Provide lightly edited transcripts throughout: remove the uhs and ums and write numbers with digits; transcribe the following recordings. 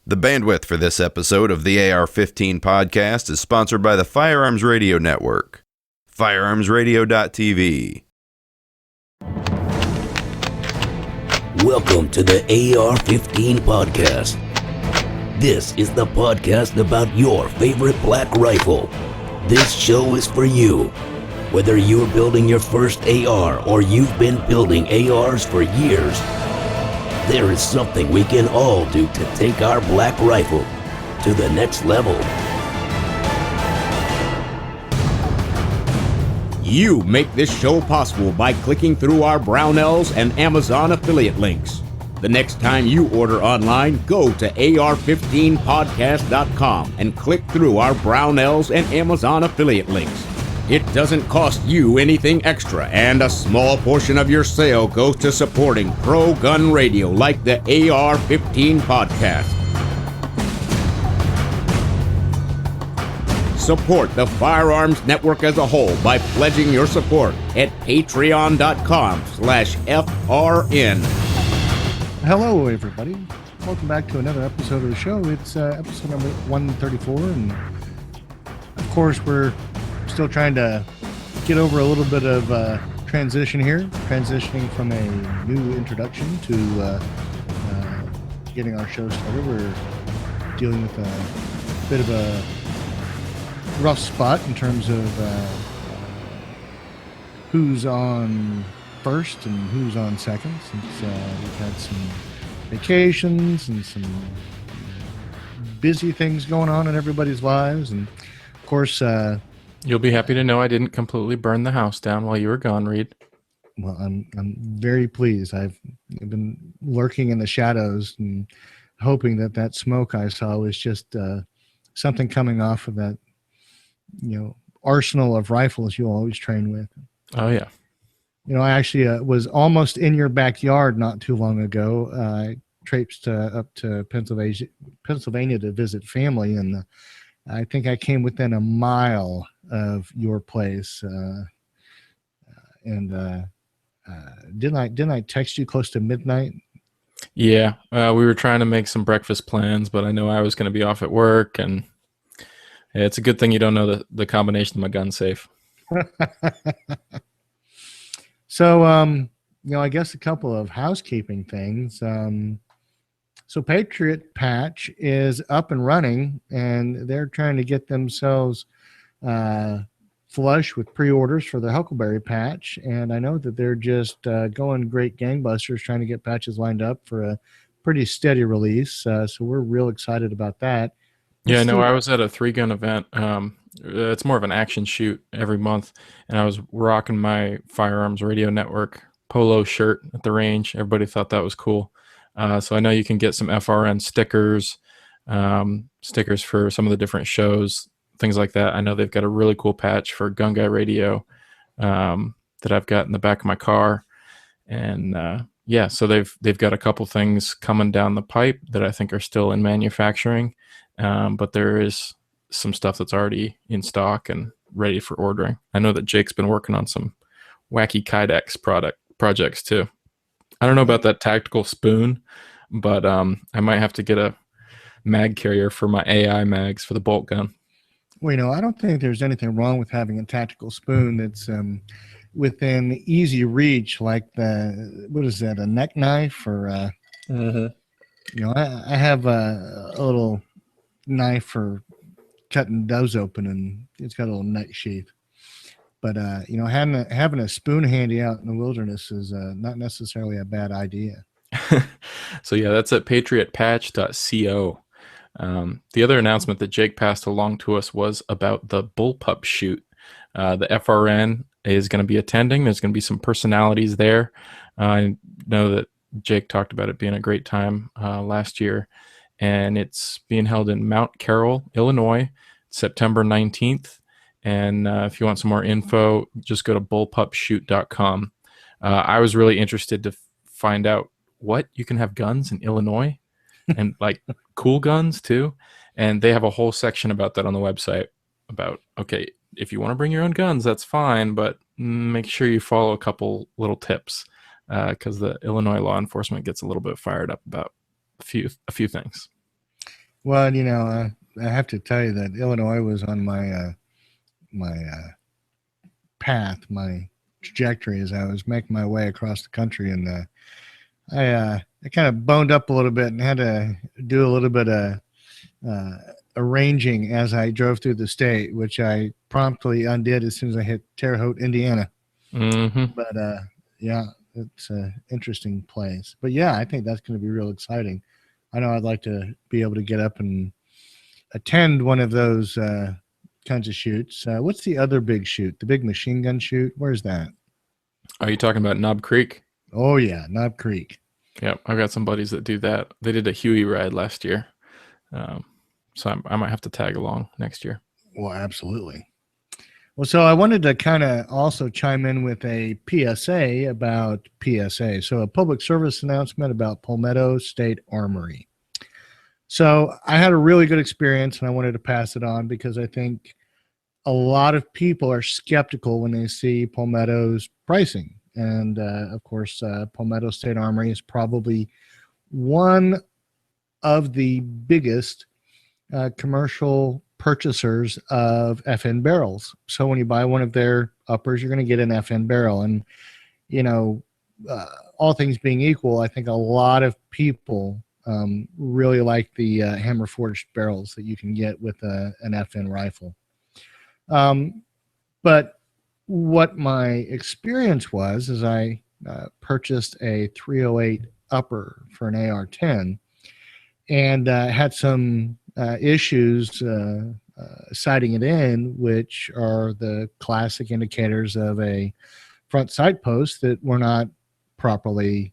The bandwidth for this episode of the AR-15 podcast is sponsored by the Firearms Radio Network. FirearmsRadio.tv. Welcome to the AR-15 podcast. This is the podcast about your favorite black rifle. This show is for you. Whether you're building your first AR or you've been building ARs for years, there is something we can all do to take our black rifle to the next level. You make this show possible by clicking through our Brownells and Amazon affiliate links. The next time you order online, go to AR15podcast.com and click through our Brownells and Amazon affiliate links. It doesn't cost you anything extra, and a small portion of your sale goes to supporting pro-gun radio like the AR-15 podcast. Support the Firearms Network as a whole by pledging your support at patreon.com/FRN. Hello, everybody. Welcome back to another episode of the show. It's episode number 134, and of course, we're still trying to get over a little bit of transition here, transitioning from a new introduction to getting our show started. We're dealing with a bit of a rough spot in terms of who's on first and who's on second, since we've had some vacations and some busy things going on in everybody's lives. And of course, you'll be happy to know I didn't completely burn the house down while you were gone, Reed. Well, I'm very pleased. I've been lurking in the shadows and hoping that smoke I saw was just something coming off of that, arsenal of rifles you always train with. Oh yeah. I actually was almost in your backyard not too long ago. I traipsed up to Pennsylvania to visit family, and I think I came within a mile of your place. Didn't I text you close to midnight? Yeah, we were trying to make some breakfast plans, but I know I was going to be off at work, and it's a good thing you don't know the combination of my gun safe. So, I guess a couple of housekeeping things. So Patriot Patch is up and running, and they're trying to get themselves flush with pre-orders for the Huckleberry Patch. And I know that they're just going great gangbusters trying to get patches lined up for a pretty steady release. So we're real excited about that. Yeah, no, I was at a 3-gun event. It's more of an action shoot every month, and I was rocking my Firearms Radio Network polo shirt at the range. Everybody thought that was cool. So I know you can get some FRN stickers, stickers for some of the different shows, things like that. I know they've got a really cool patch for Gun Guy Radio that I've got in the back of my car, and so they've got a couple things coming down the pipe that I think are still in manufacturing. But there is some stuff that's already in stock and ready for ordering. I know that Jake's been working on some wacky Kydex projects too. I don't know about that tactical spoon, but I might have to get a mag carrier for my AI mags for the bolt gun. Well, I don't think there's anything wrong with having a tactical spoon that's within easy reach, like a neck knife or I have a little knife for cutting doves open, and it's got a little neck sheath. But having a spoon handy out in the wilderness is not necessarily a bad idea. So yeah, that's at patriotpatch.co. The other announcement that Jake passed along to us was about the bullpup shoot. The FRN is going to be attending. There's going to be some personalities there. I know that Jake talked about it being a great time last year, and it's being held in Mount Carroll, Illinois, September 19th. And if you want some more info, just go to bullpupshoot.com. I was really interested to find out what you can have guns in Illinois and like cool guns too. And they have a whole section about that on the website about, okay, if you want to bring your own guns, that's fine, but make sure you follow a couple little tips because the Illinois law enforcement gets a little bit fired up about a few things. Well, I have to tell you that Illinois was on my path, my trajectory as I was making my way across the country, and I kind of boned up a little bit and had to do a little bit of uh, arranging as I drove through the state, which I promptly undid as soon as I hit Terre Haute, Indiana. Mm-hmm. But yeah, it's an interesting place. But yeah, I think that's going to be real exciting. I know I'd like to be able to get up and attend one of those kinds of shoots. What's the other big shoot? The big machine gun shoot? Where's that? Are you talking about Knob Creek? Oh yeah, Knob Creek. Yep, I've got some buddies that do that. They did a Huey ride last year, so I might have to tag along next year. Well, absolutely. Well, so I wanted to kind of also chime in with a PSA about PSA. So a public service announcement about Palmetto State Armory. So I had a really good experience and I wanted to pass it on because I think a lot of people are skeptical when they see Palmetto's pricing. And of course, Palmetto State Armory is probably one of the biggest commercial purchasers of FN barrels. So when you buy one of their uppers, you're going to get an FN barrel. And, all things being equal, I think a lot of people really like the hammer forged barrels that you can get with an FN rifle. But what my experience was is I purchased a 308 upper for an AR-10 and had some issues sighting it in, which are the classic indicators of a front sight post that were not properly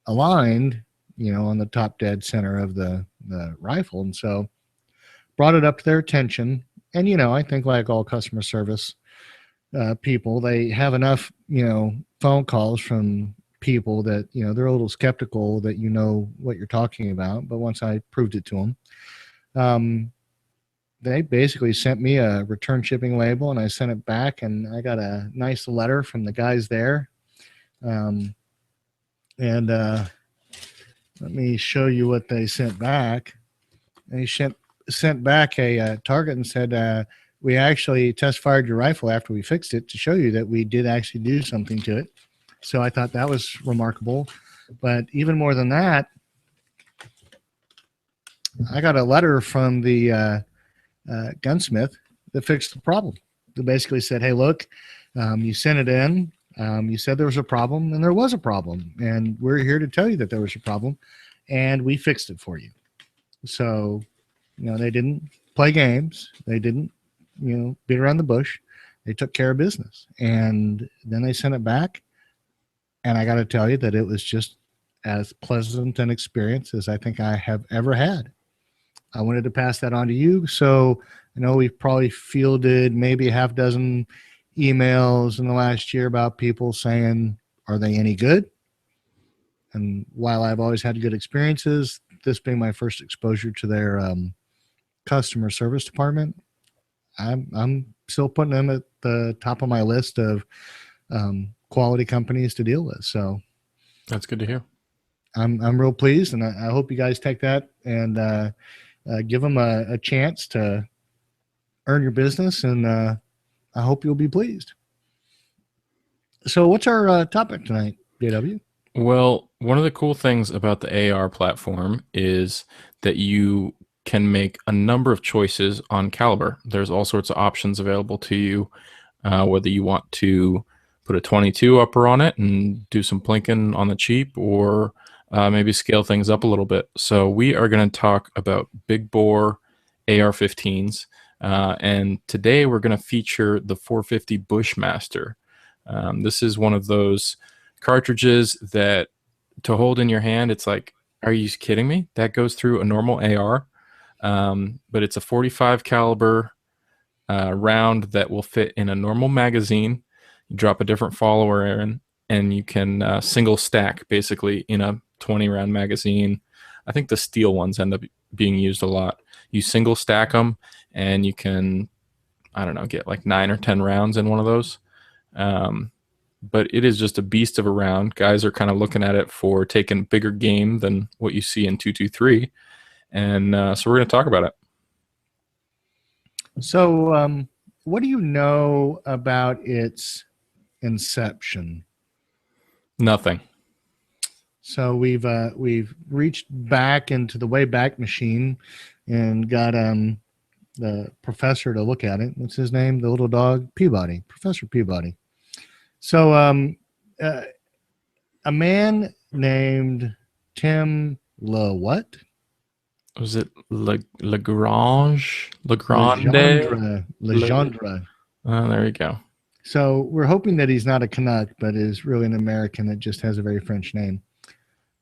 aligned, on the top dead center of the rifle. And so brought it up to their attention. And, I think like all customer service people, they have enough, phone calls from people that, they're a little skeptical that what you're talking about. But once I proved it to them, they basically sent me a return shipping label and I sent it back and I got a nice letter from the guys there. Let me show you what they sent back. They sent back a target and said, we actually test fired your rifle after we fixed it to show you that we did actually do something to it. So I thought that was remarkable. But even more than that, I got a letter from the gunsmith that fixed the problem. They basically said, hey, look, you sent it in. You said there was a problem, and there was a problem. And we're here to tell you that there was a problem, and we fixed it for you. So, they didn't play games. They didn't, beat around the bush. They took care of business. And then they sent it back. And I got to tell you that it was just as pleasant an experience as I think I have ever had. I wanted to pass that on to you. So I know we've probably fielded maybe a half dozen emails in the last year about people saying, are they any good? And while I've always had good experiences, this being my first exposure to their customer service department, I'm still putting them at the top of my list of quality companies to deal with. So That's good to hear. I'm real pleased, and I hope you guys take that and give them a chance to earn your business, and I hope you'll be pleased. So what's our topic tonight, JW? Well, one of the cool things about the AR platform is that you can make a number of choices on caliber. There's all sorts of options available to you, whether you want to put a 22 upper on it and do some plinking on the cheap, or maybe scale things up a little bit. So we are going to talk about big bore AR-15s, and today we're going to feature the 450 Bushmaster. This is one of those cartridges that to hold in your hand, it's like, are you kidding me? That goes through a normal AR, but it's a 45 caliber round that will fit in a normal magazine. You drop a different follower in, and you can single stack basically in a 20 round magazine. I think the steel ones end up being used a lot. You single stack them, and you can, I don't know, get like 9 or 10 rounds in one of those. But it is just a beast of a round. Guys are kind of looking at it for taking bigger game than what you see in 223. And so we're going to talk about it. So, what do you know about its inception? Nothing. So we've reached back into the Wayback Machine and got the professor to look at it. What's his name? The little dog, Peabody, Professor Peabody. So a man named Tim what? Was it Lagrange? Legendre. Oh, there you go. So we're hoping that he's not a Canuck, but is really an American that just has a very French name.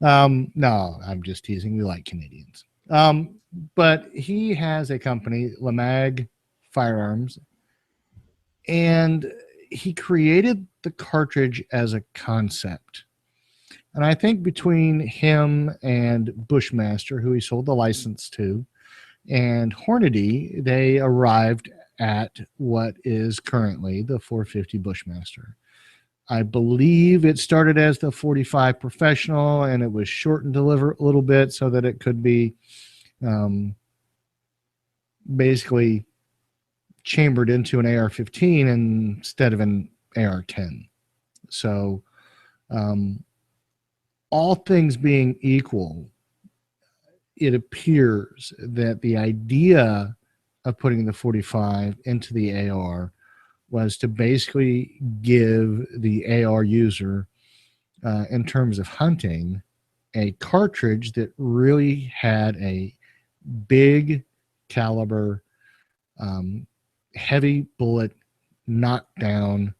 No, I'm just teasing. We like Canadians. But he has a company, Lamag Firearms, and he created the cartridge as a concept. And I think between him and Bushmaster, who he sold the license to, and Hornady, they arrived at what is currently the 450 Bushmaster. I believe it started as the 45 Professional, and it was shortened a little bit so that it could be basically chambered into an AR-15 instead of an AR-10. So all things being equal, it appears that the idea of putting the 45 into the AR was to basically give the AR user, in terms of hunting, a cartridge that really had a big caliber, heavy bullet knockdown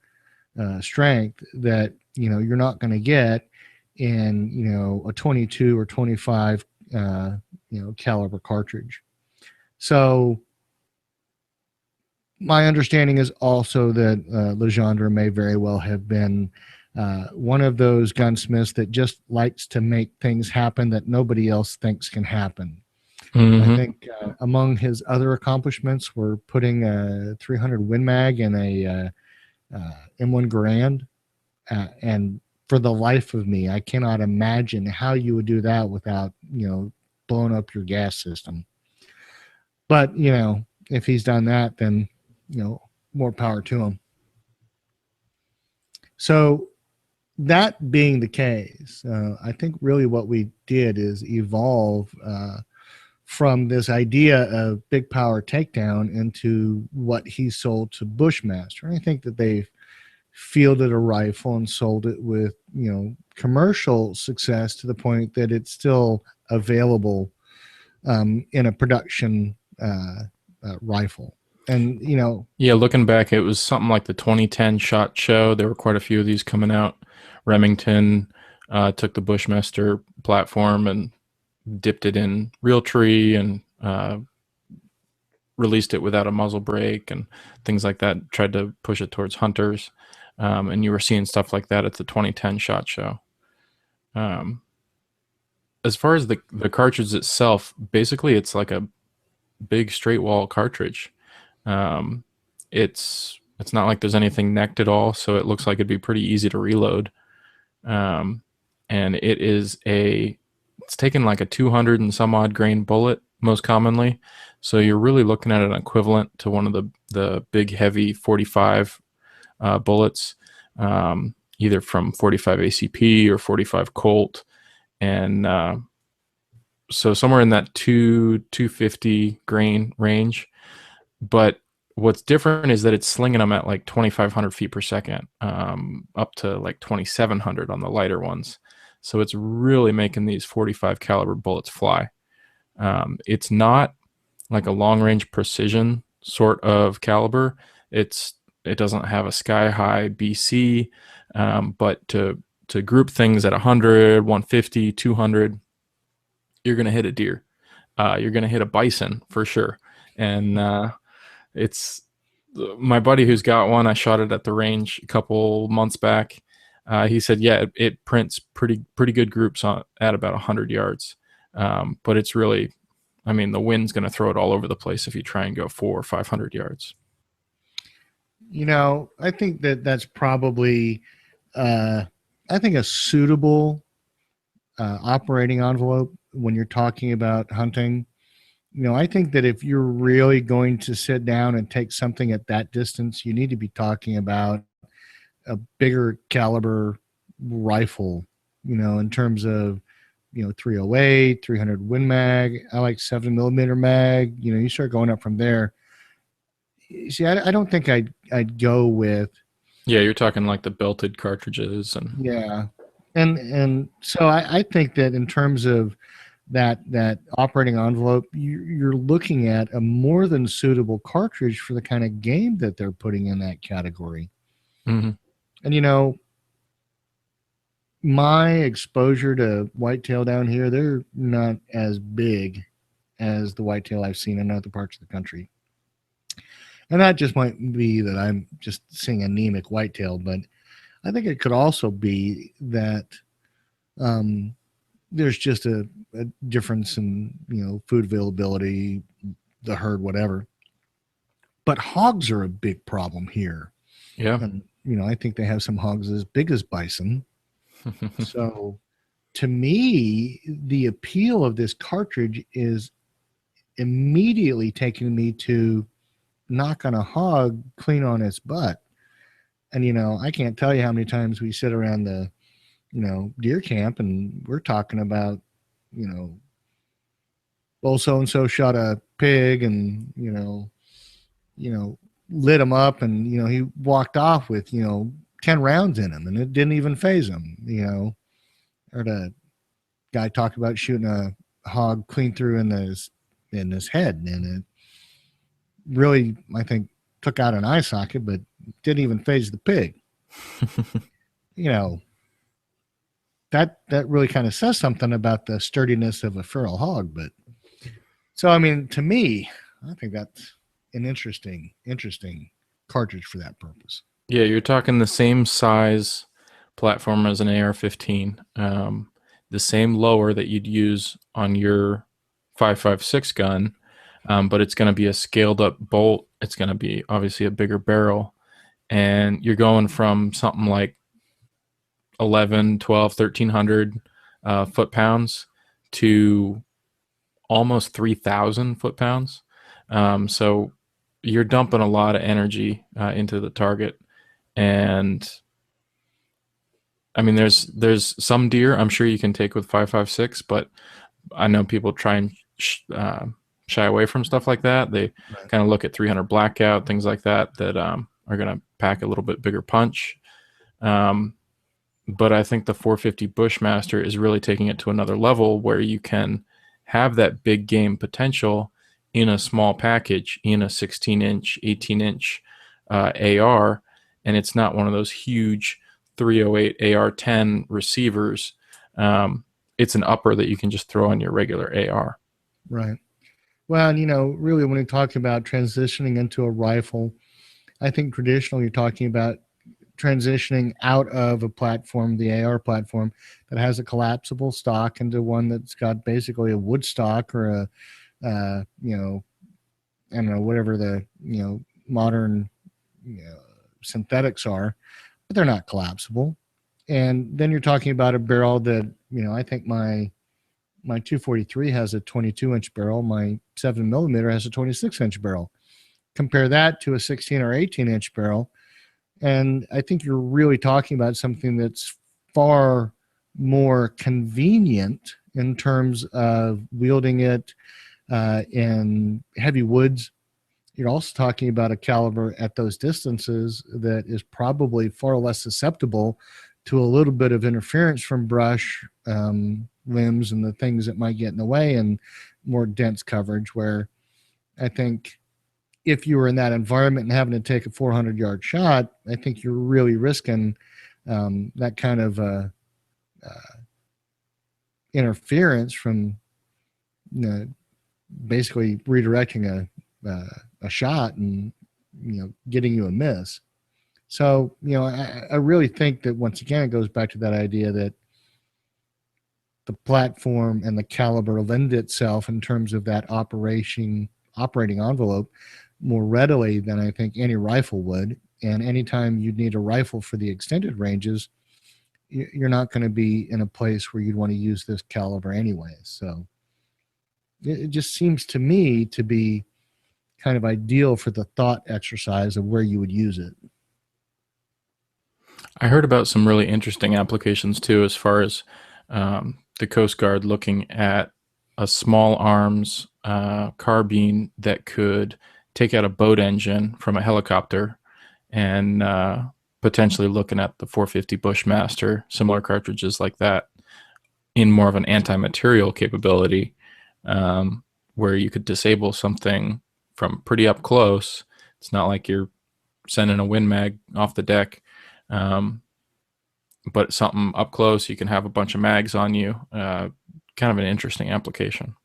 strength that you're not going to get in a 22 or 25 caliber cartridge. So my understanding is also that Legendre may very well have been one of those gunsmiths that just likes to make things happen that nobody else thinks can happen. Mm-hmm. I think among his other accomplishments were putting a 300 Win Mag in a M1 Garand, and for the life of me, I cannot imagine how you would do that without blowing up your gas system. But if he's done that, then more power to him. So that being the case, I think really what we did is evolve from this idea of big power takedown into what he sold to Bushmaster. And I think that they've fielded a rifle and sold it with commercial success to the point that it's still available in a production rifle. And yeah, looking back, it was something like the 2010 SHOT Show. There were quite a few of these coming out. Remington took the Bushmaster platform and dipped it in Realtree and released it without a muzzle brake and things like that. Tried to push it towards hunters, and you were seeing stuff like that at the 2010 SHOT Show. As far as the cartridge itself, basically it's like a big straight wall cartridge. It's not like there's anything necked at all, so it looks like it'd be pretty easy to reload. And it's taken like a 200 and some odd grain bullet most commonly, so you're really looking at an equivalent to one of the big heavy 45 bullets, either from 45 ACP or 45 Colt, and so somewhere in that 250 grain range. But what's different is that it's slinging them at like 2,500 feet per second, up to like 2,700 on the lighter ones. So it's really making these 45 caliber bullets fly. It's not like a long range precision sort of caliber. It doesn't have a sky high BC, but to group things at 100, 150, 200, you're going to hit a deer. You're going to hit a bison for sure. And it's my buddy who's got one. I shot it at the range a couple months back. He said, yeah, it prints pretty good groups at about 100 yards. But it's really, the wind's going to throw it all over the place if you try and go 400 or 500 yards. I think that's probably, a suitable operating envelope when you're talking about hunting. I think that if you're really going to sit down and take something at that distance, you need to be talking about a bigger caliber rifle, in terms of, 308, 300 Win Mag. I like 7mm mag. You start going up from there. See, I don't think I'd go with. Yeah, you're talking like the belted cartridges and Yeah. And so I think that in terms of that operating envelope, you're looking at a more than suitable cartridge for the kind of game that they're putting in that category. Mhm. And my exposure to whitetail down here, they're not as big as the whitetail I've seen in other parts of the country. And that just might be that I'm just seeing anemic whitetail, but I think it could also be that there's just a difference in, food availability, the herd, whatever. But hogs are a big problem here. yeah. And, I think they have some hogs as big as bison. So to me, the appeal of this cartridge is immediately taking me to knock on a hog clean on its butt. And, I can't tell you how many times we sit around the, deer camp and we're talking about, well, so-and-so shot a pig and, lit him up and, he walked off with, 10 rounds in him and it didn't even phase him, or the guy talked about shooting a hog clean through in his head. And it really, I think, took out an eye socket, but didn't even phase the pig. That really kind of says something about the sturdiness of a feral hog. But so, I mean, to me, I think that's an interesting cartridge for that purpose. Yeah, you're talking the same size platform as an AR-15, the same lower that you'd use on your 5.56 gun, but it's going to be a scaled up bolt. It's going to be obviously a bigger barrel, and you're going from something like 11, 12, 1,300 foot-pounds to almost 3,000 foot-pounds. So you're dumping a lot of energy into the target. And I mean, there's some deer I'm sure you can take with 5.56, but I know people try and shy away from stuff like that. They kind of look at 300 blackout, things like that are going to pack a little bit bigger punch. But I think the 450 Bushmaster is really taking it to another level where you can have that big game potential in a small package, in a 16-inch, 18-inch AR, and it's not one of those huge 308 AR-10 receivers. It's an upper that you can just throw on your regular AR. Right. Well, and really when we talk about transitioning into a rifle, I think traditionally you're talking about transitioning out of a platform, the AR platform, that has a collapsible stock into one that's got basically a wood stock or I don't know, whatever the, modern synthetics are, but they're not collapsible. And then you're talking about a barrel that, I think my 243 has a 22-inch barrel. My 7mm has a 26-inch barrel. Compare that to a 16 or 18-inch barrel. And I think you're really talking about something that's far more convenient in terms of wielding it in heavy woods. You're also talking about a caliber at those distances that is probably far less susceptible to a little bit of interference from brush, limbs, and the things that might get in the way, and more dense coverage, where I think if you were in that environment and having to take a 400-yard shot, I think you're really risking that kind of interference from basically redirecting a shot and getting you a miss. So I really think that once again it goes back to that idea that the platform and the caliber lend itself in terms of that operating envelope more readily than I think any rifle would. And anytime you'd need a rifle for the extended ranges, you're not going to be in a place where you'd want to use this caliber anyway. So It just seems to me to be kind of ideal for the thought exercise of where you would use it. I heard about some really interesting applications too, as far as the Coast Guard looking at a small arms carbine that could take out a boat engine from a helicopter, and potentially looking at the 450 Bushmaster, similar cartridges like that, in more of an anti-material capability, where you could disable something from pretty up close. It's not like you're sending a Win Mag off the deck, but something up close, you can have a bunch of mags on you. Kind of an interesting application.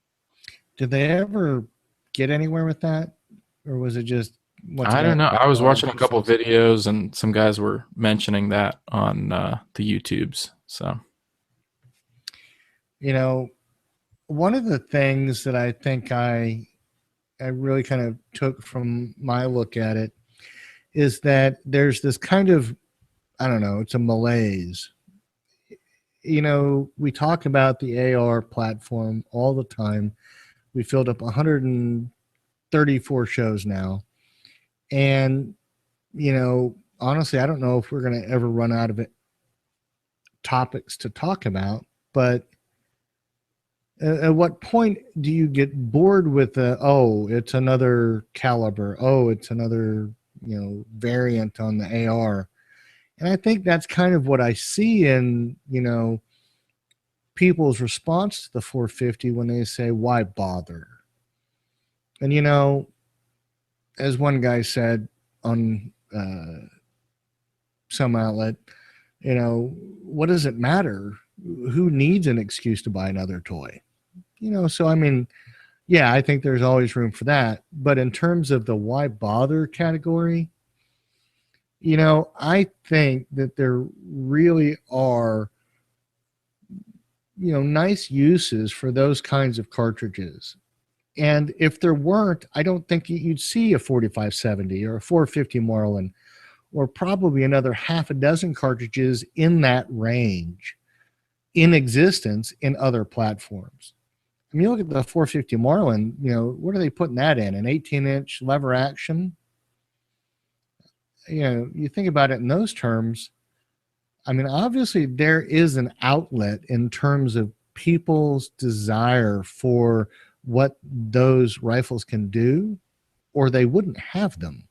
Did they ever get anywhere with that, or was it just? I don't know. I was watching a couple of videos, and some guys were mentioning that on the YouTubes. So, one of the things that I think I really kind of took from my look at it is that there's this kind of, I don't know, it's a malaise. We talk about the AR platform all the time. We filled up 134 shows now. And, honestly, I don't know if we're going to ever run out of topics to talk about, but at what point do you get bored with it's another caliber, it's another variant on the AR? And I think that's kind of what I see in people's response to the 450 when they say, why bother? And as one guy said on some outlet, what does it matter? Who needs an excuse to buy another toy? So I mean, yeah, I think there's always room for that. But in terms of the why bother category, I think that there really are, nice uses for those kinds of cartridges. And if there weren't, I don't think you'd see a 4570 or a 450 Marlin, or probably another half a dozen cartridges in that range in existence in other platforms. I mean, you look at the 450 Marlin, what are they putting that in? An 18-inch lever action? You think about it in those terms. I mean, obviously there is an outlet in terms of people's desire for what those rifles can do, or they wouldn't have them.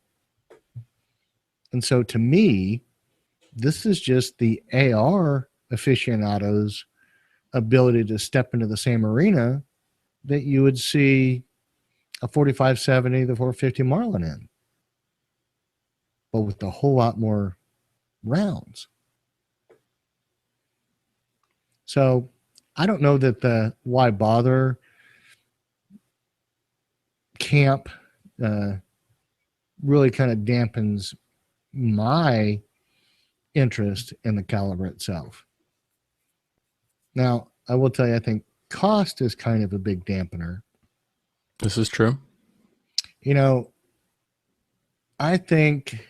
And so to me, this is just the AR aficionados' ability to step into the same arena that you would see a 4570, the 450 Marlin in, but with a whole lot more rounds. So I don't know that the why bother camp really kind of dampens my interest in the caliber itself. Now, I will tell you, I think cost is kind of a big dampener. This is true. I think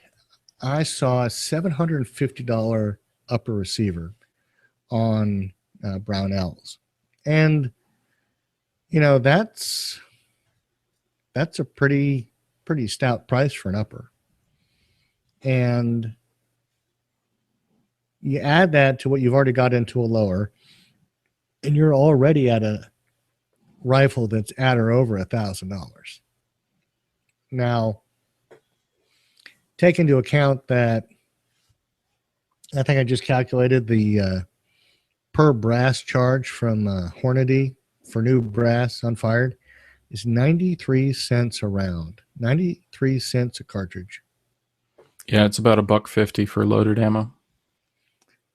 I saw a $750 upper receiver on Brownells. And, that's a pretty stout price for an upper. And you add that to what you've already got into a lower, and you're already at a rifle that's at or over $1,000. Now, take into account that I think I just calculated the per brass charge from Hornady for new brass unfired is 93 cents a round, 93 cents a cartridge. Yeah, it's about $1.50 for loaded ammo.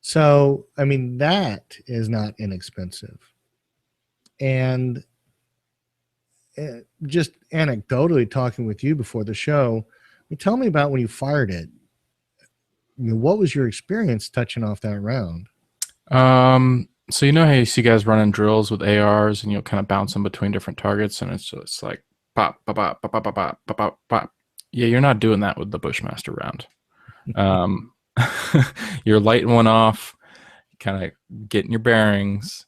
So, I mean, that is not inexpensive. And just anecdotally talking with you before the show, tell me about when you fired it. What was your experience touching off that round? So how you see guys running drills with ARs and you'll kind of bounce them between different targets, and it's just like pop, pop, pop, pop, pop, pop, pop, pop, pop. Yeah, you're not doing that with the Bushmaster round. You're lighting one off, kind of getting your bearings,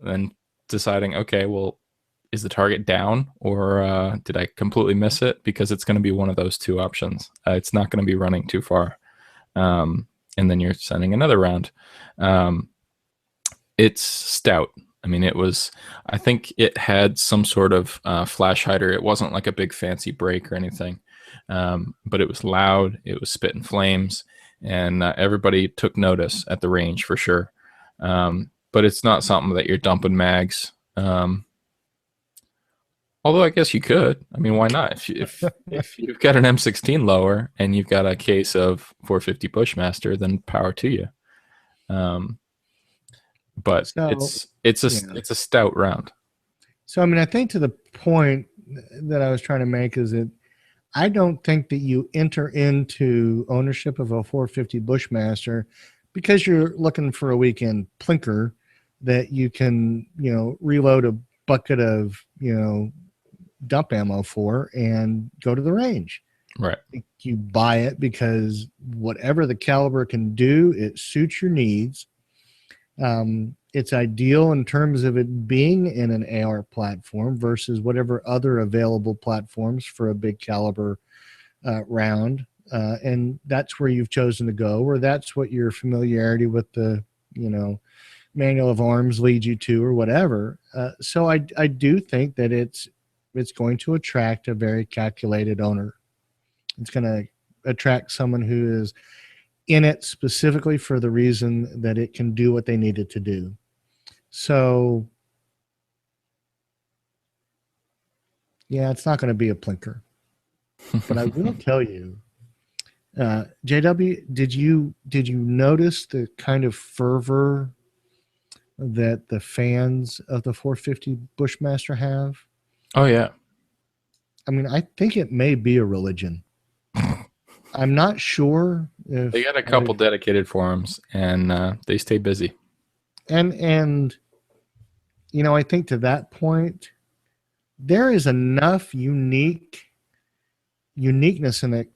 then deciding, okay, well, is the target down, or did I completely miss it? Because it's going to be one of those two options. It's not going to be running too far. And then you're sending another round. It's stout. I mean, I think it had some sort of flash hider. It wasn't like a big fancy break or anything, but it was loud. It was spitting flames, and everybody took notice at the range for sure. But it's not something that you're dumping mags. Although I guess you could. I mean, why not? If you've got an M16 lower and you've got a case of 450 Bushmaster, then power to you. But So, it's yeah. a stout round. So, I mean, I think to the point that I was trying to make is that I don't think that you enter into ownership of a 450 Bushmaster because you're looking for a weekend plinker that you can, reload a bucket of, dump ammo for and go to the range. Right. You buy it because whatever the caliber can do, it suits your needs. It's ideal in terms of it being in an AR platform versus whatever other available platforms for a big caliber round. And that's where you've chosen to go, or that's what your familiarity with the, manual of arms leads you to, or whatever. So I do think that it's going to attract a very calculated owner. It's going to attract someone who is in it specifically for the reason that it can do what they need it to do. So, yeah, it's not going to be a plinker. But I will tell you, JW, did you notice the kind of fervor that the fans of the 450 Bushmaster have? Oh yeah. I mean, I think it may be a religion. I'm not sure if They got a couple dedicated forums, and they stay busy. And I think to that point, there is enough uniqueness in it,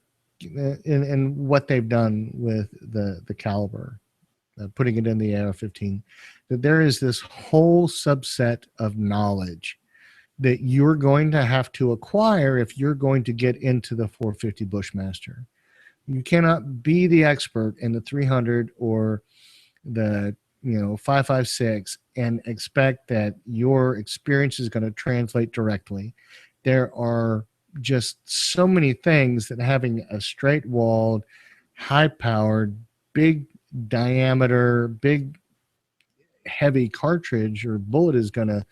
in what they've done with the caliber, putting it in the AR-15, that there is this whole subset of knowledge that you're going to have to acquire if you're going to get into the 450 Bushmaster. You cannot be the expert in the 300 or the 5.56 and expect that your experience is going to translate directly. There are just so many things that having a straight walled, high powered, big diameter, big heavy cartridge or bullet is going to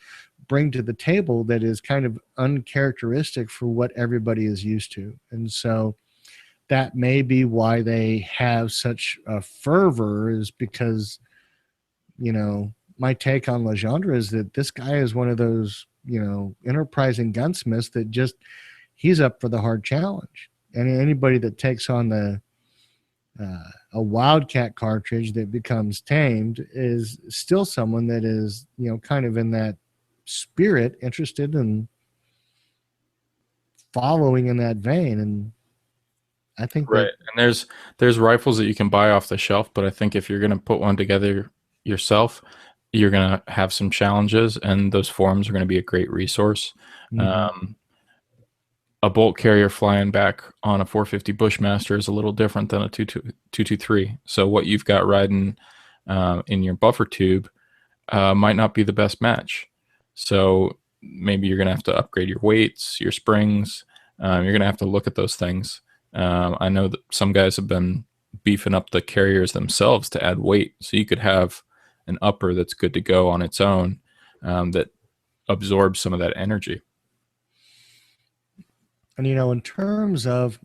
bring to the table that is kind of uncharacteristic for what everybody is used to. And so that may be why they have such a fervor, is because, my take on Legendre is that this guy is one of those, enterprising gunsmiths that just, he's up for the hard challenge. And anybody that takes on a Wildcat cartridge that becomes tamed is still someone that is, kind of in that spirit, interested in following in that vein. And I think right. And there's rifles that you can buy off the shelf, but I think if you're going to put one together yourself, you're going to have some challenges, and those forums are going to be a great resource. Mm-hmm. A bolt carrier flying back on a 450 Bushmaster is a little different than a 223. So what you've got riding in your buffer tube might not be the best match. So maybe you're going to have to upgrade your weights, your springs. You're going to have to look at those things. I know that some guys have been beefing up the carriers themselves to add weight. So you could have an upper that's good to go on its own, that absorbs some of that energy. And, in terms of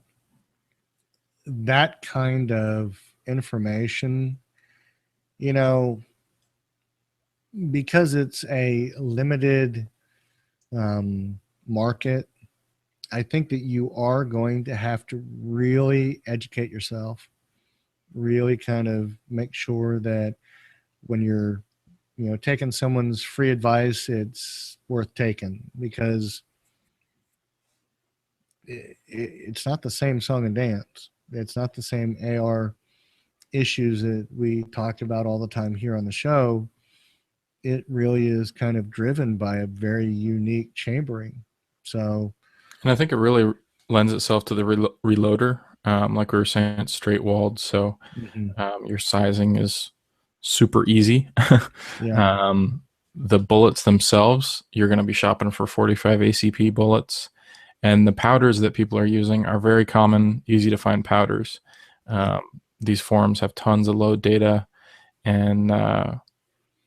that kind of information, because it's a limited market, I think that you are going to have to really educate yourself, really kind of make sure that when you're, taking someone's free advice, it's worth taking, because it's not the same song and dance. It's not the same AR issues that we talk about all the time here on the show. it really is kind of driven by a very unique chambering. So, And I think it really lends itself to the reloader. Like we were saying, it's straight walled, so mhm, your sizing is super easy. yeah, um, the bullets themselves, you're going to be shopping for 45 ACP bullets, and the powders that people are using are very common, easy to find powders. yeah. Um, these forums have tons of load data, and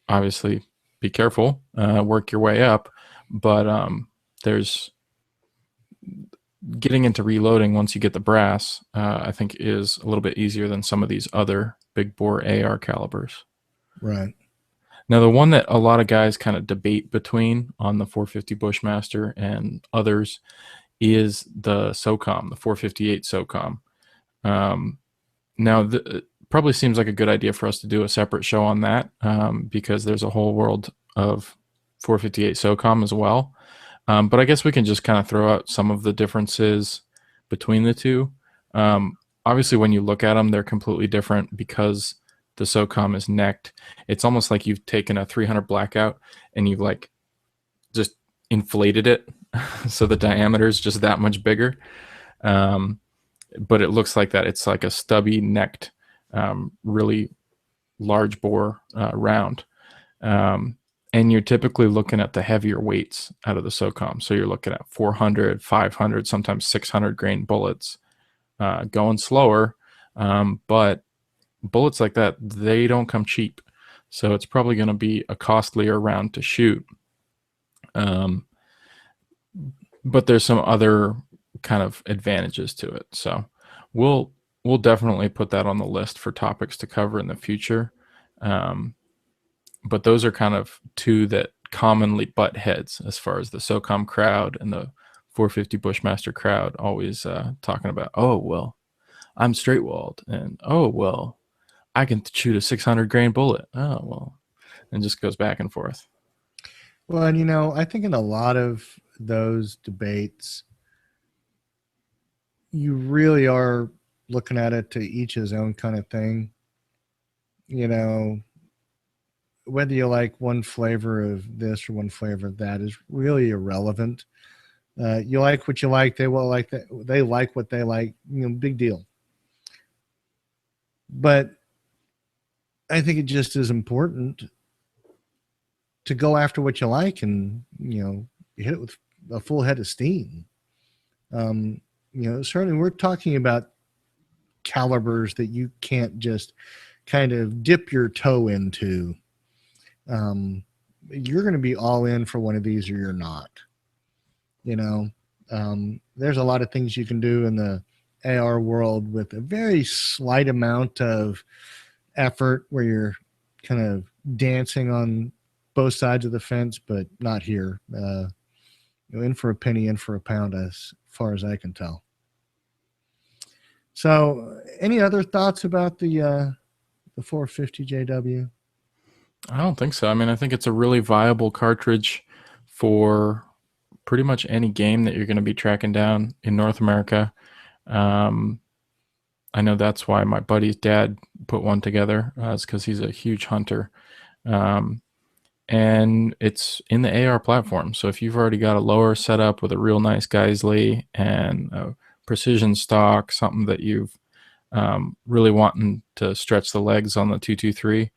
obviously be careful, work your way up, but there's getting into reloading once you get the brass, I think is a little bit easier than some of these other big bore AR calibers. Right. Now, the one that a lot of guys kind of debate between on the 450 Bushmaster and others is the SOCOM, the 458 SOCOM. Um, now, it probably seems like a good idea for us to do a separate show on that, because there's a whole world of 458 SOCOM as well. But I guess we can just kind of throw out some of the differences between the two. Obviously, when you look at them, they're completely different because the SOCOM is necked. It's almost like you've taken a 300 blackout and you've like just inflated it, so the diameter is just that much bigger. Um, but it looks like that. It's like a stubby necked, really large bore round. Um, and you're typically looking at the heavier weights out of the SOCOM. So you're looking at 400, 500, sometimes 600 grain bullets, going slower. But bullets like that, they don't come cheap. So it's probably going to be a costlier round to shoot. But there's some other kind of advantages to it. So we'll definitely put that on the list for topics to cover in the future. But those are kind of two that commonly butt heads as far as the SOCOM crowd and the 450 Bushmaster crowd always talking about, oh, well, I'm straight walled. And, oh, well, I can shoot a 600 grain bullet. Oh, well, and just goes back and forth. Well, and I think in a lot of those debates, you really are looking at it to each his own kind of thing. Whether you like one flavor of this or one flavor of that is really irrelevant. You like what you like. They will like that. They like what they like. Big deal. But I think it just is important to go after what you like and hit it with a full head of steam. Certainly we're talking about calibers that you can't just kind of dip your toe into. You're going to be all in for one of these or you're not. There's a lot of things you can do in the AR world with a very slight amount of effort where you're kind of dancing on both sides of the fence, but not here. In for a penny, in for a pound, as far as I can tell. So, any other thoughts about the 450 JW? I don't think so. I mean, I think it's a really viable cartridge for pretty much any game that you're going to be tracking down in North America. I know that's why my buddy's dad put one together. It's because he's a huge hunter. And it's in the AR platform. So if you've already got a lower setup with a real nice Geisley and a precision stock, something that you've really wanting to stretch the legs on the 223,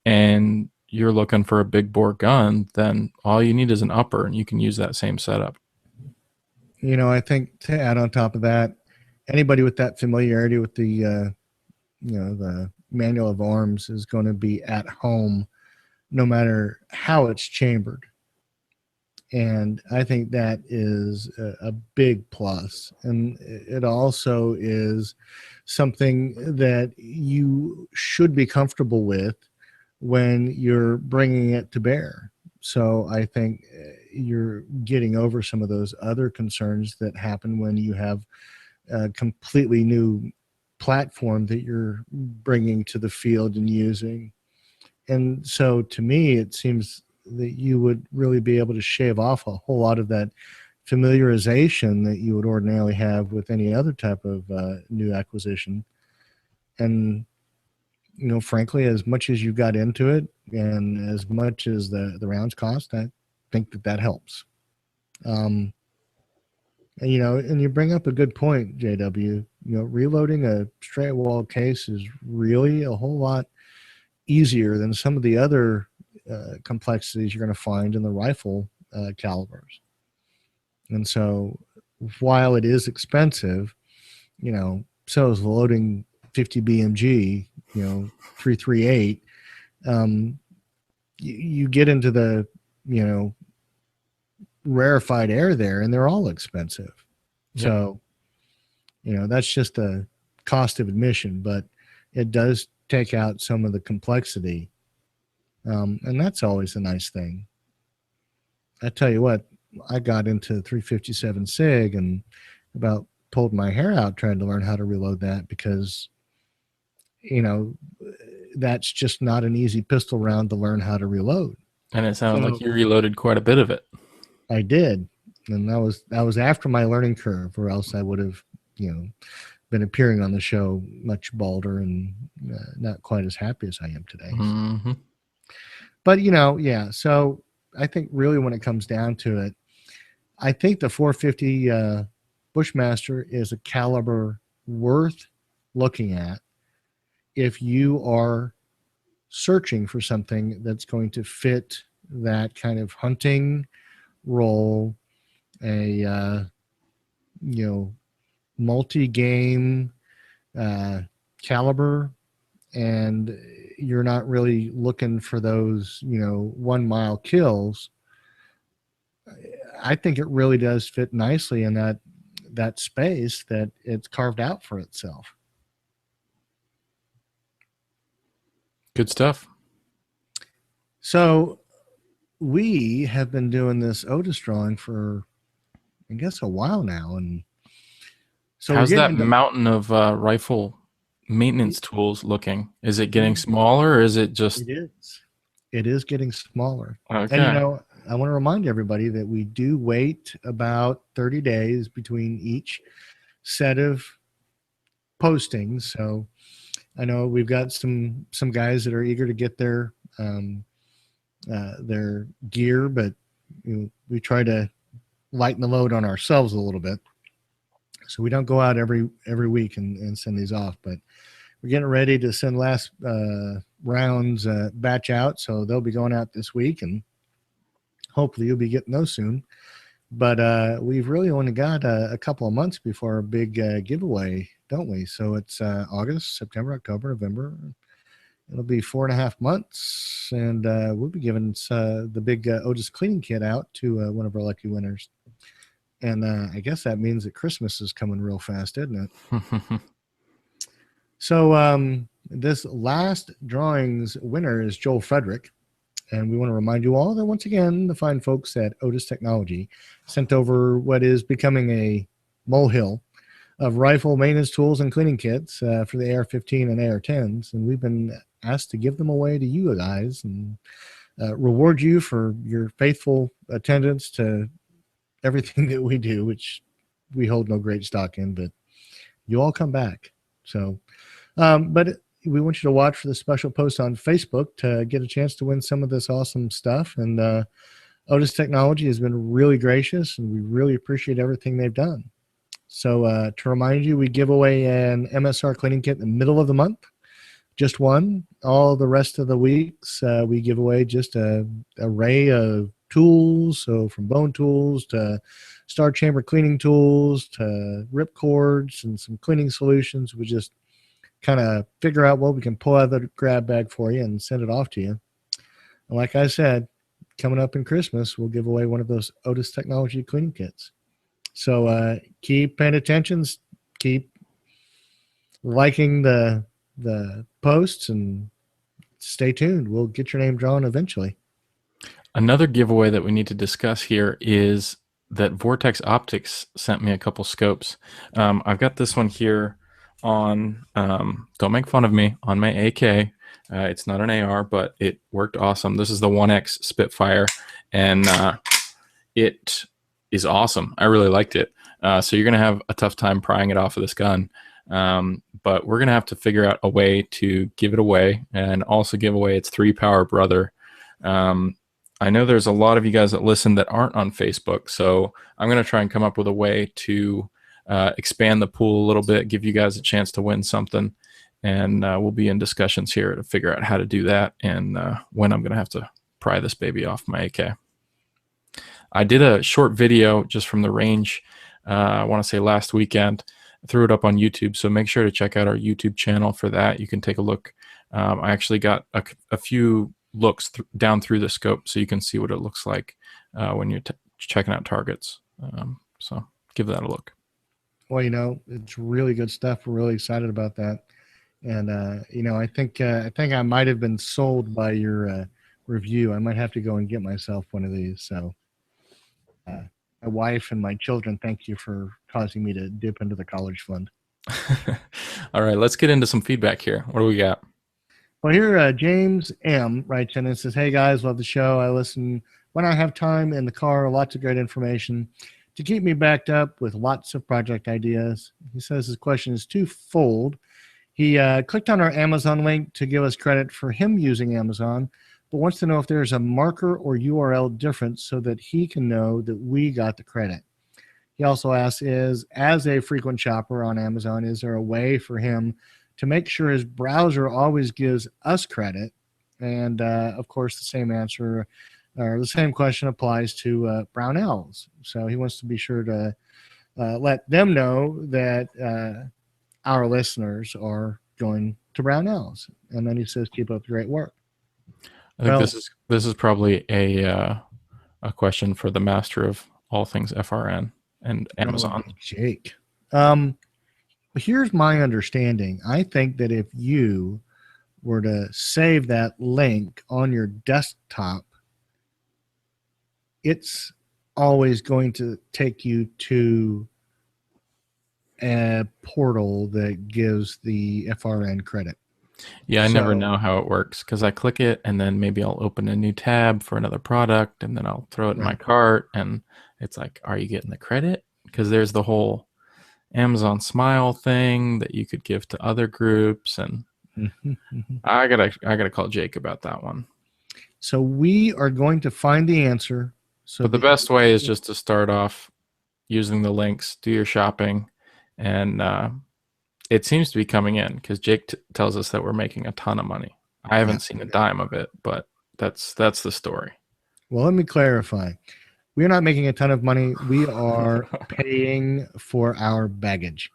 and you're looking for a big bore gun, then all you need is an upper and you can use that same setup. I think to add on top of that, anybody with that familiarity with the the manual of arms is going to be at home no matter how it's chambered. And I think that is a big plus. And it also is something that you should be comfortable with when you're bringing it to bear. So I think you're getting over some of those other concerns that happen when you have a completely new platform that you're bringing to the field and using. And so to me, it seems that you would really be able to shave off a whole lot of that familiarization that you would ordinarily have with any other type of new acquisition. And frankly, as much as you got into it and as much as the rounds cost, I think that helps. And you bring up a good point, JW. Reloading a straight wall case is really a whole lot easier than some of the other complexities you're going to find in the rifle calibers. And so while it is expensive, so is loading 50 BMG, 338. You get into the, rarefied air there, and they're all expensive. Yep. So, that's just the cost of admission, but it does take out some of the complexity. And that's always a nice thing. I tell you what, I got into 357 SIG and about pulled my hair out trying to learn how to reload that, because, that's just not an easy pistol round to learn how to reload. And it sounded like you reloaded quite a bit of it. I did. And that was after my learning curve, or else I would have, been appearing on the show much balder and not quite as happy as I am today. Mm-hmm. But, yeah. So I think really when it comes down to it, I think the 450 Bushmaster is a caliber worth looking at if you are searching for something that's going to fit that kind of hunting role, a multi-game caliber, and you're not really looking for those 1 mile kills. I think it really does fit nicely in that space that it's carved out for itself. Good stuff. So we have been doing this Otis drawing for, I guess, a while now. And so how's that mountain of rifle maintenance tools looking? Is it getting smaller, or is it just... It is getting smaller. Okay. And, I want to remind everybody that we do wait about 30 days between each set of postings. So I know we've got some guys that are eager to get their gear, but we try to lighten the load on ourselves a little bit. So we don't go out every week and send these off, but we're getting ready to send last rounds batch out. So they'll be going out this week, and hopefully you'll be getting those soon. But we've really only got a couple of months before our big giveaway, don't we? So it's August, September, October, November. It'll be 4.5 months, and we'll be giving the big Otis cleaning kit out to one of our lucky winners. And I guess that means that Christmas is coming real fast, isn't it? So this last drawing's winner is Joel Frederick. And we want to remind you all that, once again, the fine folks at Otis Technology sent over what is becoming a molehill of rifle maintenance tools and cleaning kits for the AR-15 and AR-10s. And we've been asked to give them away to you guys and reward you for your faithful attendance to everything that we do, which we hold no great stock in, but you all come back. So, but we want you to watch for the special post on Facebook to get a chance to win some of this awesome stuff. And Otis Technology has been really gracious, and we really appreciate everything they've done. So to remind you, we give away an MSR cleaning kit in the middle of the month, just one. All the rest of the weeks, we give away just an array of tools. So from bone tools to star chamber cleaning tools to rip cords and some cleaning solutions. We just kind of figure out what we can pull out of the grab bag for you and send it off to you. And like I said, coming up in Christmas, we'll give away one of those Otis Technology cleaning kits. So keep paying attention, keep liking the posts, and stay tuned. We'll get your name drawn eventually. Another giveaway that we need to discuss here is that Vortex Optics sent me a couple scopes. I've got this one here on, don't make fun of me, on my AK. It's not an AR, but it worked awesome. This is the 1X Spitfire, and it is awesome. I really liked it. So you're going to have a tough time prying it off of this gun. But we're going to have to figure out a way to give it away and also give away its 3-power brother. I know there's a lot of you guys that listen that aren't on Facebook, so I'm going to try and come up with a way to expand the pool a little bit, give you guys a chance to win something, and we'll be in discussions here to figure out how to do that and when I'm going to have to pry this baby off my AK. I did a short video just from the range, I want to say last weekend. I threw it up on YouTube, so make sure to check out our YouTube channel for that. You can take a look. I actually got a few looks down through the scope so you can see what it looks like when you're checking out targets. So give that a look. Well, it's really good stuff. We're really excited about that. And, I think I might have been sold by your review. I might have to go and get myself one of these. So my wife and my children, thank you for causing me to dip into the college fund. All right, let's get into some feedback here. What do we got? Well, here, James M. writes in and says, "Hey guys, love the show. I listen when I have time in the car. Lots of great information to keep me backed up with lots of project ideas." He says his question is twofold. He clicked on our Amazon link to give us credit for him using Amazon, but wants to know if there's a marker or URL difference so that he can know that we got the credit. He also asks, as a frequent shopper on Amazon, is there a way for him to make sure his browser always gives us credit? And of course, the same answer or the same question applies to Brownells. So he wants to be sure to let them know that our listeners are going to Brownells. And then he says, "Keep up the great work." I think this is probably a question for the master of all things FRN and Amazon. Jake. Here's my understanding. I think that if you were to save that link on your desktop, it's always going to take you to a portal that gives the FRN credit. Yeah, I never know how it works because I click it and then maybe I'll open a new tab for another product and then I'll throw it in my cart and it's like, are you getting the credit? Because there's the whole Amazon Smile thing that you could give to other groups, and I gotta call Jake about that one. So we are going to find the answer. But the best way is just to start off using the links, do your shopping, and it seems to be coming in because Jake tells us that we're making a ton of money. I haven't seen a dime of it, but that's the story. Well, let me clarify. We are not making a ton of money. We are paying for our baggage.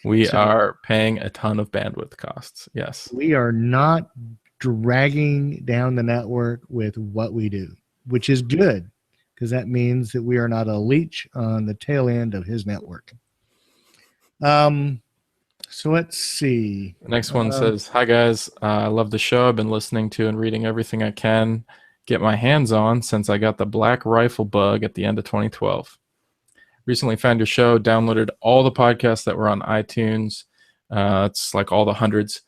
We are paying a ton of bandwidth costs. Yes. We are not dragging down the network with what we do, which is good because that means that we are not a leech on the tail end of his network. So let's see. The next one says, "Hi guys, I love the show. I've been listening to and reading everything I can get my hands on since I got the black rifle bug at the end of 2012. Recently found your show, downloaded all the podcasts that were on iTunes. It's like all the hundreds."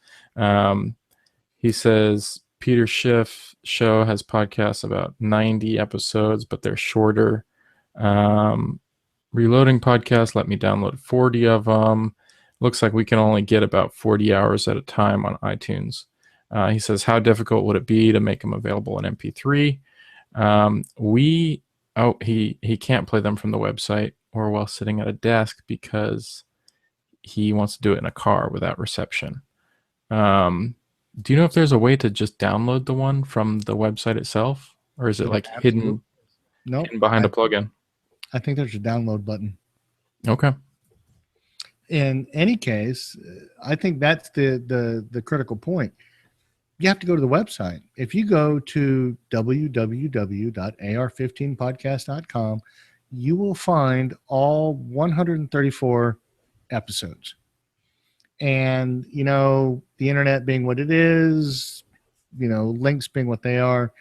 He says, "Peter Schiff's show has podcasts about 90 episodes, but they're shorter. Reloading podcast let me download 40 of them. Looks like we can only get about 40 hours at a time on iTunes." He says, "How difficult would it be to make them available in MP3? He can't play them from the website or while sitting at a desk because he wants to do it in a car without reception." Do you know if there's a way to just download the one from the website itself, or is it like hidden behind a plugin? I think there's a download button. Okay. In any case, I think that's the critical point. You have to go to the website. If you go to www.ar15podcast.com, you will find all 134 episodes. And, the internet being what it is, links being what they are,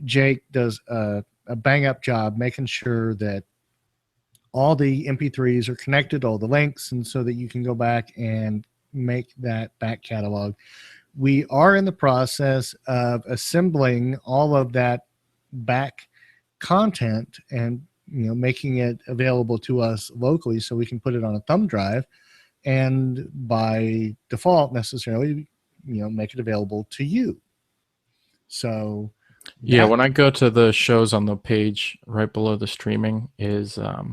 Jake does a bang-up job making sure that all the MP3s are connected, all the links, and so that you can go back and make that back catalog. We are in the process of assembling all of that back content and making it available to us locally so we can put it on a thumb drive and by default necessarily, make it available to you. So Yeah, when I go to the shows on the page right below the streaming is a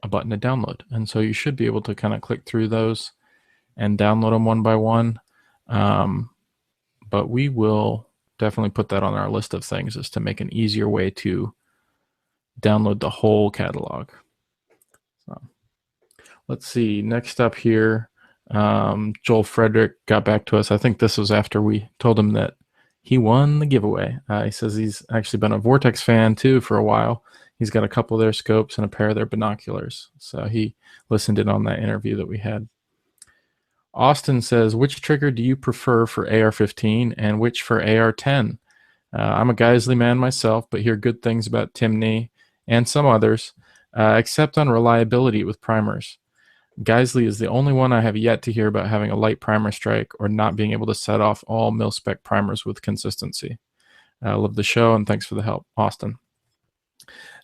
button to download. And so you should be able to kind of click through those and download them one by one. But we will definitely put that on our list of things, is to make an easier way to download the whole catalog. So let's see. Next up here, Joel Frederick got back to us. I think this was after we told him that he won the giveaway. He says he's actually been a Vortex fan too for a while. He's got a couple of their scopes and a pair of their binoculars. So he listened in on that interview that we had. Austin says, which trigger do you prefer for AR-15 and which for AR-10? I'm a Geisley man myself, but hear good things about Timney and some others, except on reliability with primers. Geisley is the only one I have yet to hear about having a light primer strike or not being able to set off all mil-spec primers with consistency. I love the show, and thanks for the help, Austin.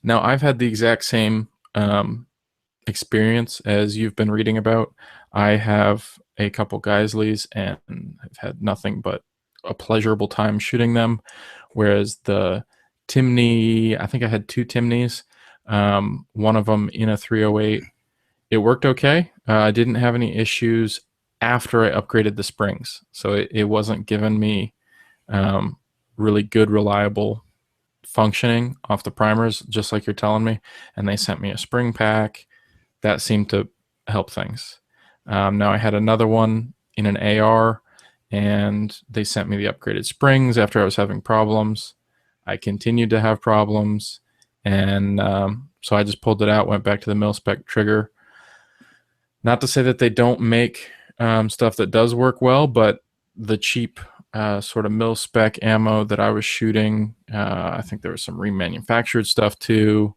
Now, I've had the exact same experience as you've been reading about. I have a couple Geisleys, and I've had nothing but a pleasurable time shooting them, whereas the Timney, I think I had 2 Timneys, one of them in a 308. It worked okay. I didn't have any issues after I upgraded the springs. So it wasn't giving me really good, reliable functioning off the primers, just like you're telling me. And they sent me a spring pack. That seemed to help things. Now I had another one in an AR, and they sent me the upgraded springs after I was having problems. I continued to have problems. And so I just pulled it out, went back to the mil-spec trigger. Not to say that they don't make stuff that does work well, but the cheap sort of mil-spec ammo that I was shooting, I think there was some remanufactured stuff too.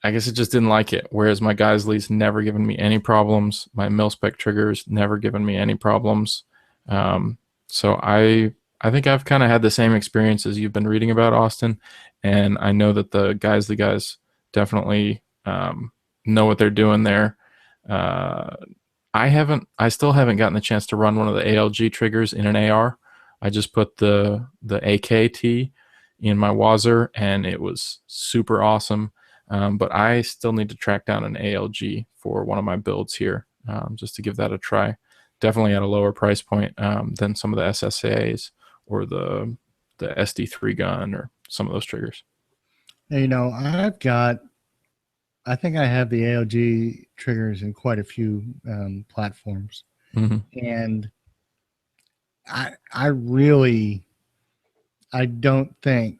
I guess it just didn't like it. Whereas my Geisley's never given me any problems. My mil-spec triggers never given me any problems. So I think I've kind of had the same experience as you've been reading about, Austin. And I know that the Geisley guys definitely know what they're doing there. I still haven't gotten the chance to run one of the ALG triggers in an AR. I just put the AKT in my Wazer, and it was super awesome. But I still need to track down an ALG for one of my builds here, just to give that a try. Definitely at a lower price point than some of the SSAs or the SD3 gun or some of those triggers. I think I have the ALG triggers in quite a few platforms. Mm-hmm. And I don't think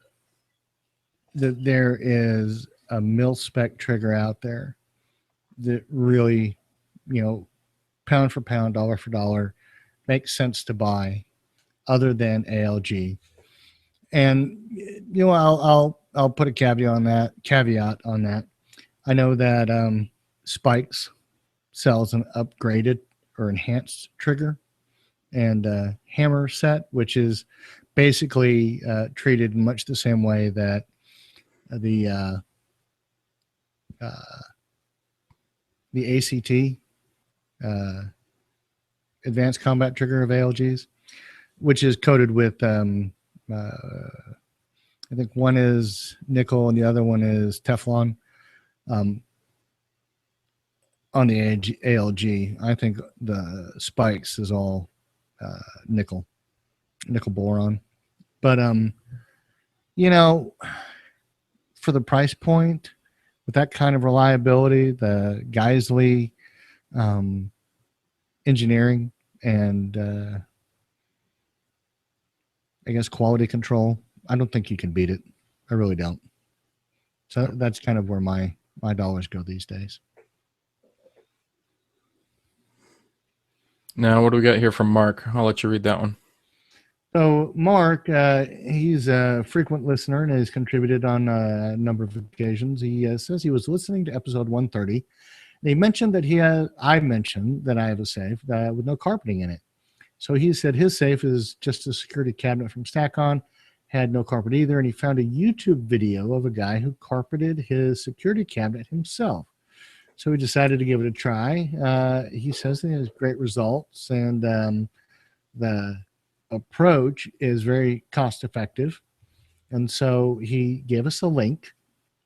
that there is a mil-spec trigger out there that really, pound for pound, dollar for dollar, makes sense to buy other than ALG. And, I'll put a caveat on that. I know that Spikes sells an upgraded or enhanced trigger and hammer set, which is basically treated in much the same way that the ACT Advanced Combat Trigger of ALGs, which is coated with I think one is nickel and the other one is Teflon. On the ALG, I think the Spikes is all nickel boron. But for the price point, with that kind of reliability, the Geisley engineering and I guess quality control, I don't think you can beat it. I really don't. So that's kind of where my dollars go these days. Now, what do we got here from Mark? I'll let you read that one. So Mark, he's a frequent listener and has contributed on a number of occasions. He says he was listening to episode 130. And he mentioned that I mentioned that I have a safe with no carpeting in it. So he said his safe is just a security cabinet from Stack-On, had no carpet either, and he found a YouTube video of a guy who carpeted his security cabinet himself. So we decided to give it a try. He says it has great results, and the approach is very cost effective. And so he gave us a link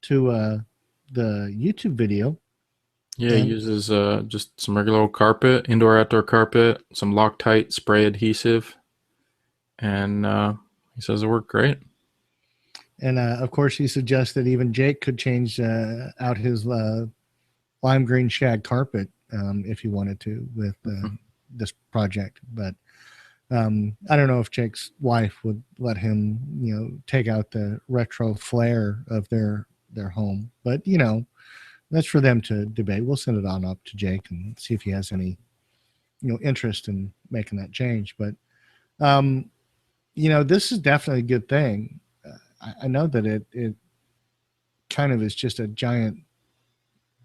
to the YouTube video. Yeah, he uses just some regular old carpet, indoor-outdoor carpet, some Loctite spray adhesive, and he says it worked great. And of course, he suggested even Jake could change out his lime green shag carpet if he wanted to with this project. But I don't know if Jake's wife would let him, take out the retro flair of their home. But that's for them to debate. We'll send it on up to Jake and see if he has any, interest in making that change. But this is definitely a good thing. I know that it kind of is just a giant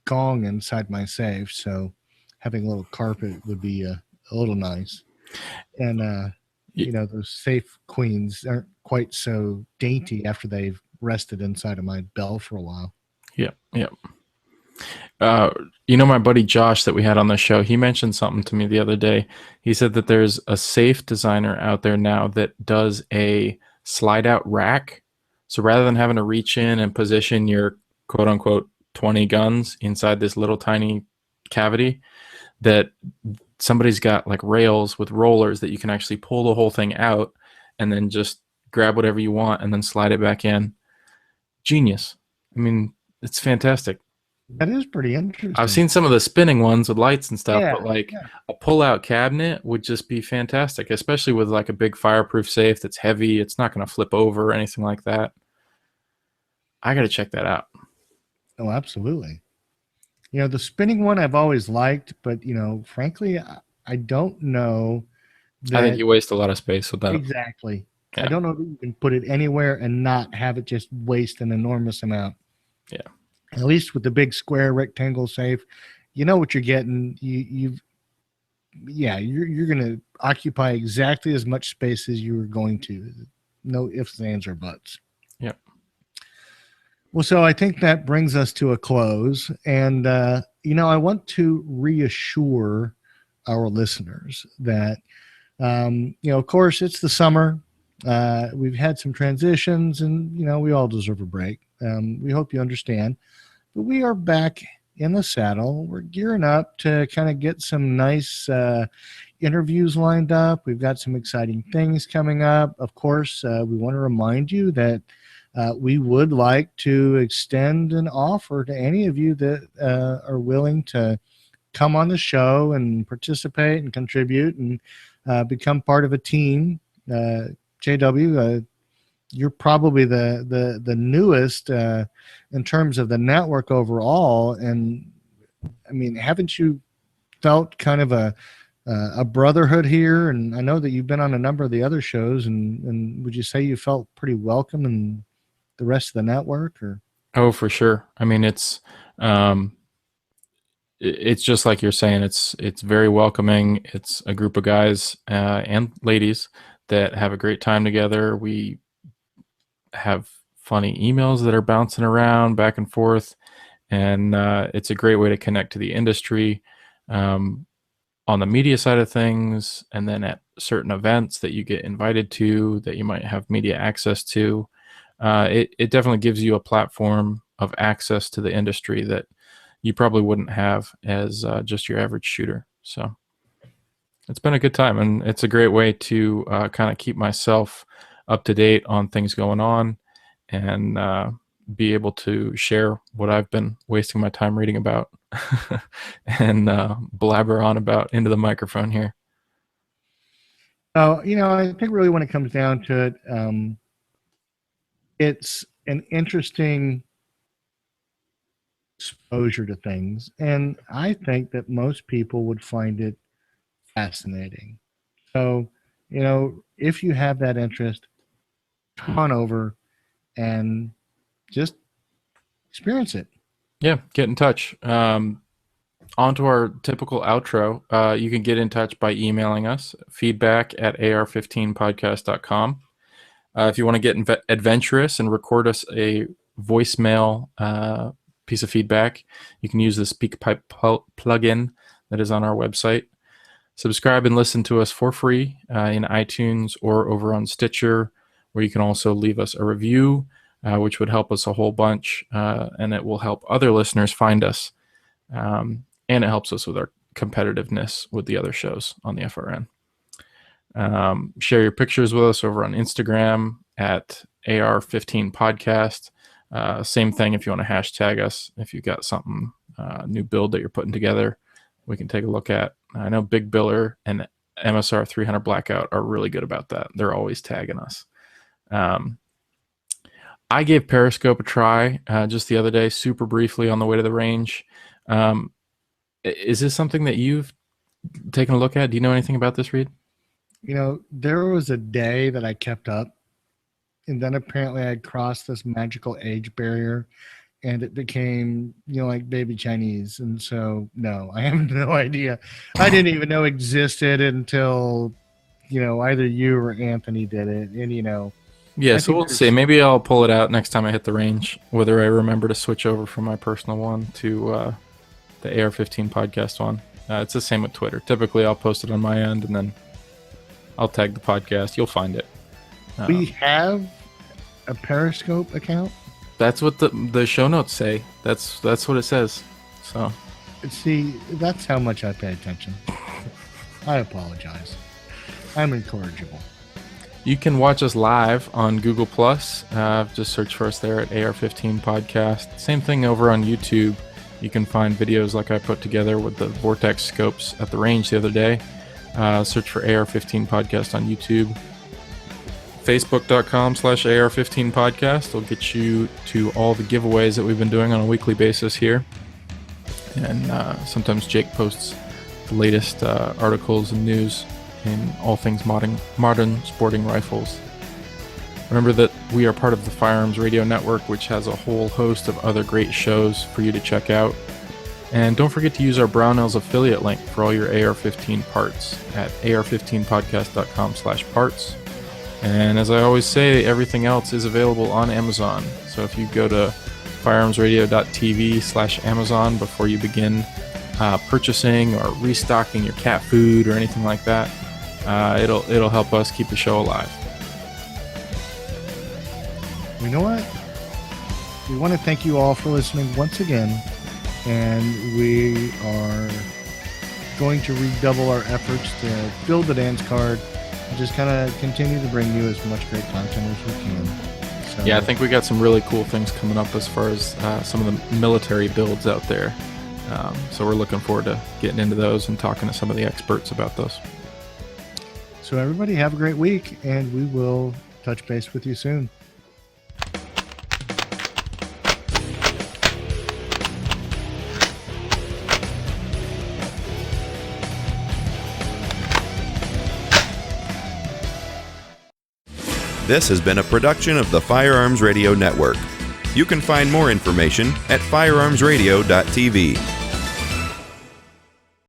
gong inside my safe, so having a little carpet would be a little nice. And those safe queens aren't quite so dainty after they've rested inside of my bell for a while. Yeah. My buddy Josh that we had on the show, he mentioned something to me the other day. He said that there's a safe designer out there now that does a slide out rack. So rather than having to reach in and position your quote unquote 20 guns inside this little tiny cavity, that somebody's got like rails with rollers that you can actually pull the whole thing out and then just grab whatever you want and then slide it back in. Genius. I mean, it's fantastic. That is pretty interesting. I've seen some of the spinning ones with lights and stuff, but a pull-out cabinet would just be fantastic, especially with like a big fireproof safe that's heavy. It's not going to flip over or anything like that. I got to check that out. Oh, absolutely. The spinning one I've always liked, but frankly, I don't know. I think you waste a lot of space with that. Exactly. Yeah. I don't know that you can put it anywhere and not have it just waste an enormous amount. Yeah. At least with the big square rectangle safe, you know what you're getting. You're going to occupy exactly as much space as you were going to. No ifs, ands, or buts. Yep. Well, so I think that brings us to a close. And, I want to reassure our listeners that, of course, it's the summer. We've had some transitions and, we all deserve a break. We hope you understand. But we are back in the saddle. We're gearing up to kind of get some nice interviews lined up. We've got some exciting things coming up. Of course, we want to remind you that we would like to extend an offer to any of you that are willing to come on the show and participate and contribute and become part of a team. JW, you're probably the newest in terms of the network overall. And I mean, haven't you felt kind of a brotherhood here? And I know that you've been on a number of the other shows, and would you say you felt pretty welcome in the rest of the network? Or Oh, for sure. I mean, it's just like you're saying. It's very welcoming. It's a group of guys and ladies that have a great time together. We have funny emails that are bouncing around back and forth, and it's a great way to connect to the industry on the media side of things, and then at certain events that you get invited to that you might have media access to. It definitely gives you a platform of access to the industry that you probably wouldn't have as just your average shooter. So it's been a good time, and it's a great way to kind of keep myself up to date on things going on and be able to share what I've been wasting my time reading about and blabber on about into the microphone here. I think really when it comes down to it, it's an interesting exposure to things, and I think that most people would find it fascinating. So, if you have that interest, come on over and just experience it. Yeah, get in touch. On to our typical outro. You can get in touch by emailing us, feedback@ar15podcast.com. If you want to get adventurous and record us a voicemail piece of feedback, you can use the SpeakPipe plugin that is on our website. Subscribe and listen to us for free in iTunes or over on Stitcher, where you can also leave us a review, which would help us a whole bunch, and it will help other listeners find us. And it helps us with our competitiveness with the other shows on the FRN. Share your pictures with us over on Instagram at AR-15 podcast. Same thing if you want to hashtag us. If you've got something, new build that you're putting together, we can take a look at. I know Big Biller and MSR 300 Blackout are really good about that. They're always tagging us. I gave Periscope a try just the other day, super briefly on the way to the range. Is this something that you've taken a look at? Do you know anything about this, Reed? There was a day that I kept up, and then apparently I had crossed this magical age barrier, and it became, like baby Chinese. And so, no, I have no idea. I didn't even know existed until, either you or Anthony did it. And, yeah, so we'll see. Maybe I'll pull it out next time I hit the range, whether I remember to switch over from my personal one to the AR-15 podcast one. It's the same with Twitter. Typically, I'll post it on my end, and then I'll tag the podcast. You'll find it. We have a Periscope account. That's what the show notes say. That's what it says. So, see, that's how much I pay attention. I apologize. I'm incorrigible. You can watch us live on Google+. Just search for us there at AR-15 podcast. Same thing over on YouTube. You can find videos like I put together with the Vortex scopes at the range the other day. Search for AR-15 podcast on YouTube. Facebook.com/AR-15 podcast will get you to all the giveaways that we've been doing on a weekly basis here. And sometimes Jake posts the latest articles and news in all things modern sporting rifles. Remember that we are part of the Firearms Radio Network, which has a whole host of other great shows for you to check out. And don't forget to use our Brownells affiliate link for all your AR-15 parts at ar15podcast.com/parts. And as I always say, everything else is available on Amazon. So if you go to firearmsradio.tv/Amazon before you begin purchasing or restocking your cat food or anything like that, it'll help us keep the show alive. You know what? We want to thank you all for listening once again, and we are going to redouble our efforts to build the dance card and just kind of continue to bring you as much great content as we can. So, yeah, I think we got some really cool things coming up as far as some of the military builds out there. So we're looking forward to getting into those and talking to some of the experts about those. So everybody have a great week, and we will touch base with you soon. This has been a production of the Firearms Radio Network. You can find more information at firearmsradio.tv.